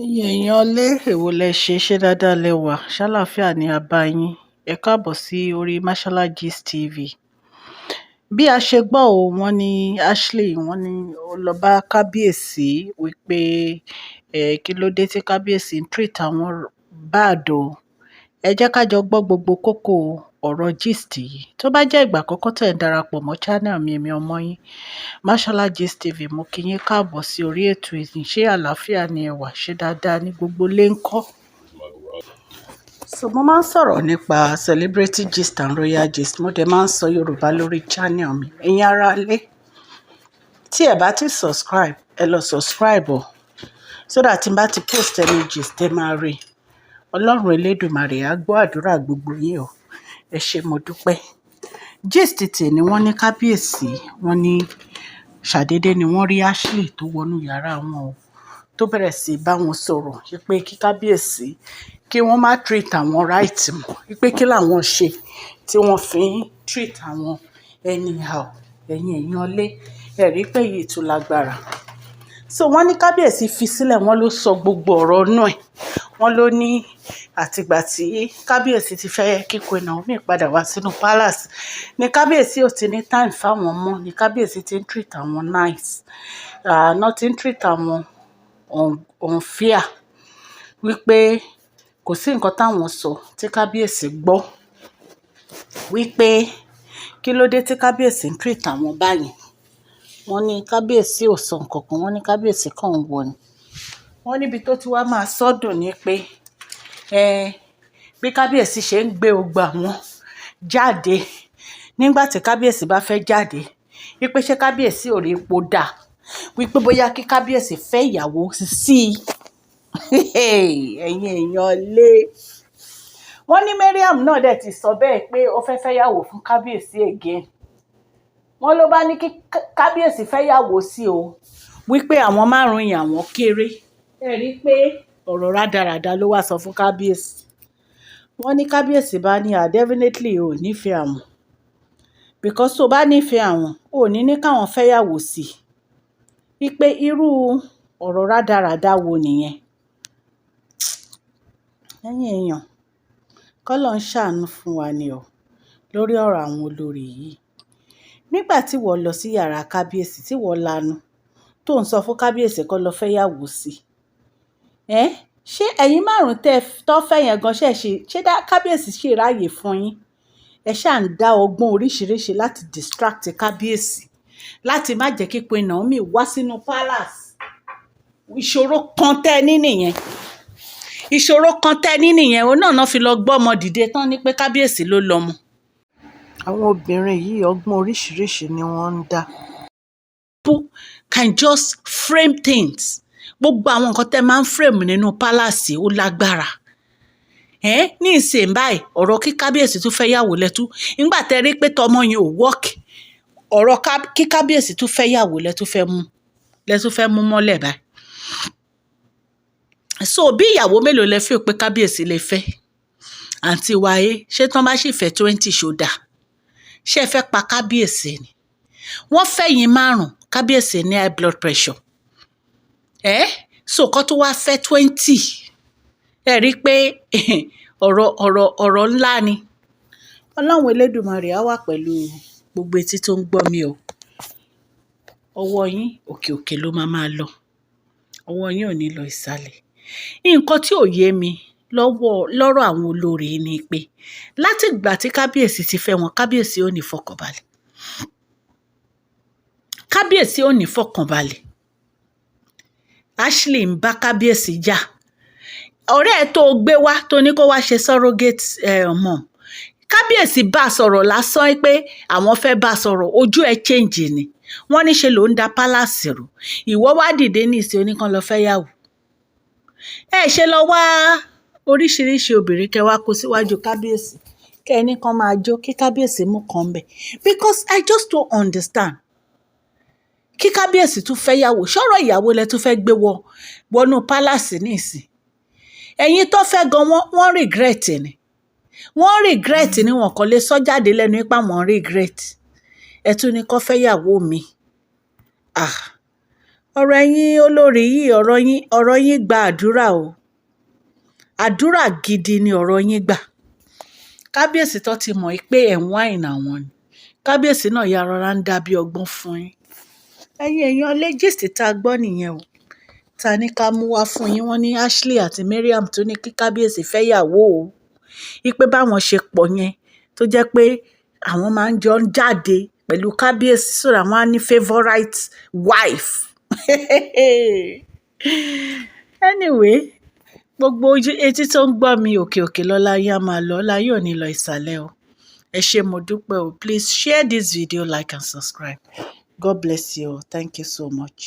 Èèyàn lé èwo lẹ ṣe dáadáa lẹ wà ṣàlàáfíà ní a bá yín. Ẹ káàbọ̀ sí orí Mashola Gist TV. Bí a ṣe gbọ́ ò, wọ́n ní Ashley wọ́n ní ó lọ bá Kabiyesi wípé kí ló dé tí Kabiyesi ń treat àwọn bad o. Ẹ jẹ́ ká jọ gbọ́ gbogbo kókó ọ̀rọ̀ gist yìí. Tó bá jẹ́ ìgbà àkọ́kọ́ tẹ̀ ń darapọ̀ mọ́ channel mi, èmi ọmọ yín Mashola Gist TV, mo kí yín káàbọ̀ sí orí ètò ìsìn. Ṣé àlàáfíà ni ẹ wà? Ṣé dáadáa ní gbogbo ilé ń kọ́? So mo máa ń sọ̀rọ̀ nípa celebrity gist and royal gist. Mo dẹ̀ máa ń sọ Yorùbá lórí channel mi. Ẹ̀yin ará ilé, tí ẹ bá ti subscribe, ẹ lọ subscribe o. So that tí n bá ti post any gist ẹ máa rí. Ọlọ́run Elédùmarè á gbọ́ àdúrà gbogbo yín o. Ẹ ṣé mo dúpẹ́. Gist tèmi wọ́n ní Kabiyesi, wọ́n ní ṣàdédé ni wọ́n rí Ashley tó wọnú yàrá wọn o, tó bẹ̀rẹ̀ sí bá wọn sọ̀rọ̀ wípé kí Kabiyesi kí wọ́n má treat àwọn right mọ́, wípé kí làwọn ṣe tí wọ́n fi ń treat àwọn anyhow. Ẹ̀yin èèyàn lé, ẹ rí pé èyí tún lágbára. So wọ́n ní Kabiyesi fi sílẹ̀, wọ́n ló sọ gbogbo ọ̀rọ̀ náà ẹ̀. Wọ́n ló ní àtìgbà tí Kabiyesi ti fẹ́ kí Queen Naomi padà wá sínú palace ni Kabiyesi ò ti ní time fáwọn mọ́, ni Kabiyesi ti ń treat àwọn nice, not ti ń treat àwọn unfair, wípé kò sí nǹkan táwọn sọ tí Kabiyesi gbọ́, wípé kí ló dé tí Kabiyesi ń treat àwọn báyìí. Wọ́n ní Kabiyesi ò sọ nǹkan kan, wọ́n ní Kabiyesi kàn ń wọ̀ ni. Wọ́n níbi tó ti wá máa sọ́dùn ni pé bí Kabiyesi ṣe ń gbé ogbà wọn jáde nígbà tí Kabiyesi bá fẹ́ jáde, wípé ṣé Kabiyesi ò rí epo dà, wípé bóyá kí Kabiyesi fẹ́ ìyàwó sí i. Ẹ̀yin èèyàn lé. Wọ́n ní Mariam náà dẹ̀ ti sọ bẹ́ẹ̀ pé ó fẹ́ fẹ́yàwó fún Kabiyesi again. Wọ́n ló bá ní kí Kabiyesi fẹ́yàwó sí o, wípé àwọn márùn-ún yẹn àwọn kéré. Ẹ rí pé ọ̀rọ̀ rádaràda ló wá sọ fún Kabiyesi. Wọ́n ní Kabiyesi bá ní definitely ò nífẹ̀ẹ́ àwọn, because tó bá nífẹ̀ẹ́ àwọn ò ní káwọn fẹ́yàwó sí i. Wípé irú ọ̀rọ̀ rádaràda wo nìyẹn? Ẹ̀yin èèyàn, k'Ọlọ́run ṣàánú fún wa ni o lórí ọ̀rọ̀ àwọn olórí yìí. Nígbà tí wọ́n lọ sí yàrá Kabiyesi, tí wọ́n lanu tó ń sọ fún Kabiyesi kó lọ fẹ́yàwó sí i, ṣé ẹ̀yin márùn-ún tó fẹ́ yẹn gan ṣé Kabiyesi ṣì ráàyè fún yín? Ẹ ṣáà ń dá ọgbọ́n oríṣiríṣi láti distract Kabiyesi, láti má jẹ́ kí Queen Naomi wá sínú palace. Ìṣòro kan tẹ́ ní nìyẹn. Ìṣòro kan tẹ́ ní nìyẹn. Òun náà fi lọ gbọ́ ọmọ dìde tán ní pé Kabiyesi ló lọ́mọ. Àwọn obìnrin yìí ọgbọ́n oríṣiríṣi ni wọ́n ń dá. People can just frame things. Gbogbo àwọn nǹkan tẹ́ máa ń frame nínú palace ó lágbára. Ní ìsìn báyìí ọ̀rọ̀ kí Kabiyesi tún fẹ́ yàwó lẹ́tú. Nígbà tẹ́ rí pé tọmọ yẹn ò work, ọ̀rọ̀ kí Kabiyesi tún fẹ́ yàwó lẹ́tú fẹ́ mú mọ́lẹ̀ báyìí. So bí ìyàwó mélòó lẹ fẹ́ pé Kabiyesi lè fẹ́? Àǹtí wáyé, ṣé tán bá sì fẹ́ 20 ṣódà? Ṣé ẹ fẹ́ pa Kabiyesi ni? Wọ́n fẹ́ yín márùn-ún, Kabiyesi ní high blood pressure. So kọ́ tó wá fẹ́ 20. Ẹ rí pé ọ̀rọ̀ ńlá ni. Ọlọ́run Elédùmarè á wà pẹ̀lú gbogbo etí tó ń gbọ́ mi o. Ọwọ́ yín òkè òkè ló máa lọ. Ọwọ́ yín ò ní lọ ìsàlẹ̀. Nǹkan tí ò yé mi lọ́rọ̀ àwọn olórí ni pé láti ìgbà tí Kabiyesi ti fẹ́ wọn, Kabiyesi ò ní fọkànbalẹ̀. Kabiyesi ò ní fọkànbalẹ̀. Ashley ń bá Kabiyesi jà. Ọ̀rẹ́ ẹ̀ tó gbé wá tó ní kó wá ṣe surrogate mom, Kabiyesi bá sọ̀rọ̀ lásán pé àwọn fẹ́ bá sọ̀rọ̀, ojú ẹ̀ change ni. Wọ́n ní ṣe ló ń da palace rú. Ìwọ wá dìde ní ìsìn oníkan lọ fẹ́ yàwó. Ẹ ṣe lọ wá oríṣiríṣi obìnrin kẹ wá kó síwájú Kabiyesi kẹ ní kan máa jó kí Kabiyesi mú kan bẹ̀. Because I just don't understand. Kí Kabiyesi tún fẹ́ yàwó, ṣọ́rọ̀ ìyàwó lẹ tún fẹ́ gbé wọnú palace ní ìsìn. Ẹ̀yin tó fẹ́ gan wọ́n regret ni. Wọ́n regret ni, wọn kò lè sọ jáde lẹ́nu ipá wọn regret. Ẹ tún ní kó fẹ́ yàwó mi. ọ̀rọ̀ ẹ̀yin olórí yìí ọ̀rọ̀ yín gba àdúrà o, àdúrà gidi ni ọ̀rọ̀ yín gbà. Kábíyèsí tó ti mọ̀ pé ẹ̀ ń wáìnì àwọn ni, kábíyèsí náà ya rọra ń dá bí ọgbọ́n fún yín. ẹ̀yin èèyàn lé gist tá a gbọ́ nìyẹn o, ta ní ká mú wá fún yín. Wọ́n ní Ashley àti Mariam tó ní kí kábíyèsí fẹ́yàwó o, wípé báwọn ṣe pọ̀ yẹn tó jẹ́ pé àwọn máa ń jọ ń jáde pẹ̀lú kábíyèsí sódà wọ́n á ní favourite wife. Anyway, gbogbo etí tó ń gbọ́ mi òkè òkè lọ́la yín á máa lọ, ọlá yóò ní lọ ìsàlẹ̀ o. Ẹ ṣé mo dúpẹ́ o. Please share this video, like and subscribe. God bless you all. Thank you so much.